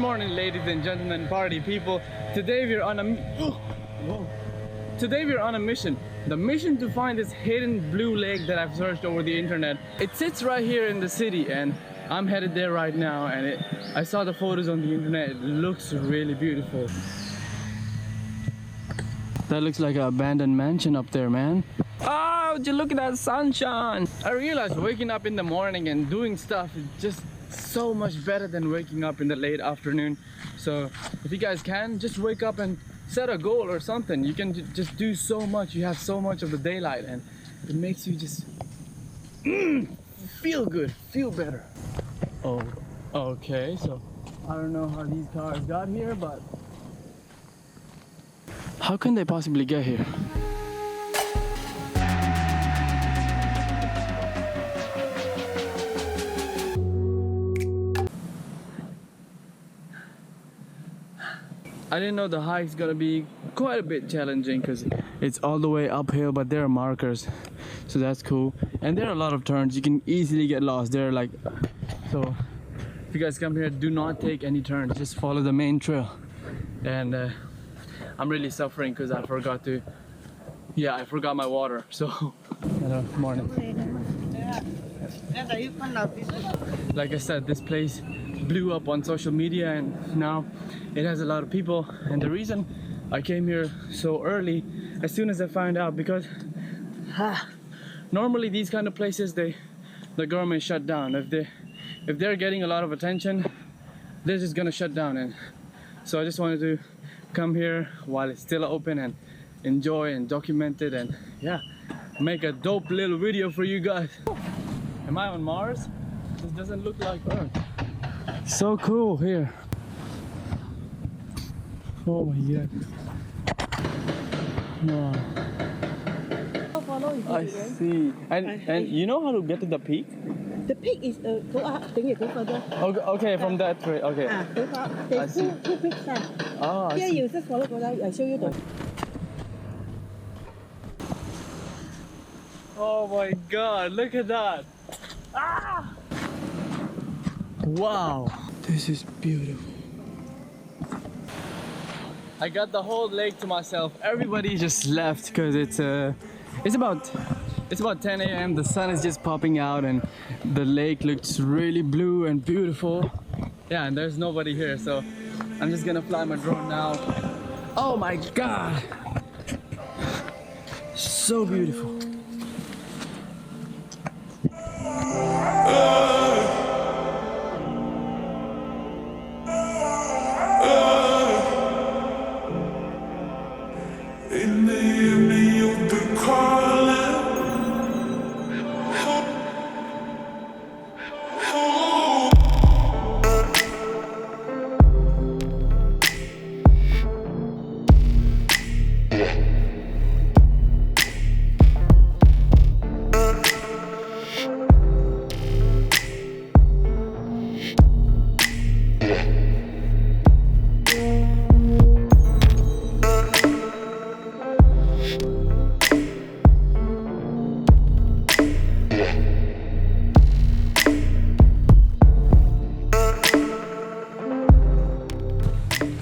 morning, ladies and gentlemen, party people. Today we're on a mission. The mission to find this hidden blue lake that I've searched over the internet. It sits right here in the city, and I'm headed there right now. And I saw the photos on the internet. It looks really beautiful. That looks like an abandoned mansion up there, man. Oh, would you look at that sunshine? I realized waking up in the morning and doing stuff is just so much better than waking up in the late afternoon. So if you guys can, just wake up and set a goal or something. You can just do so much. You have so much of the daylight, and it makes you just feel good, feel better. Oh, okay, so I don't know how these cars got here, but how can they possibly get here? I didn't know the hike's gonna be quite a bit challenging because it's all the way uphill, but there are markers, so that's cool. And there are a lot of turns. You can easily get lost. They're like, so if you guys come here, do not take any turns. Just follow the main trail. And I'm really suffering because I forgot my water. So, hello, morning. Like I said, this place blew up on social media, and now it has a lot of people. And the reason I came here so early, as soon as I found out, because normally these kind of places, the government shut down. If they're getting a lot of attention, they're just gonna shut down. And so I just wanted to come here while it's still open and enjoy and document it, and yeah, make a dope little video for you guys. Am I on Mars? This doesn't look like Earth. So cool here. Oh my god. Wow. I see. And you know how to get to the peak? The peak is go up, then you go further. Okay, from that way. Okay. Go up. There's two peaks. Oh, I Here see. you just follow go down. I show you the. Oh my god, look at that. Ah! Wow, this is beautiful. I got the whole lake to myself. Everybody just left because it's about 10 a.m. The sun is just popping out, and the lake looks really blue and beautiful. Yeah, and there's nobody here, so I'm just gonna fly my drone now. Oh my god, so beautiful. In the evening you'll be calling.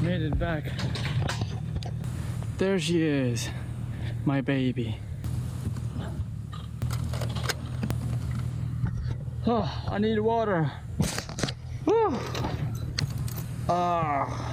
Made it back. There she is, my baby. Oh, I need water. Whew. Ah.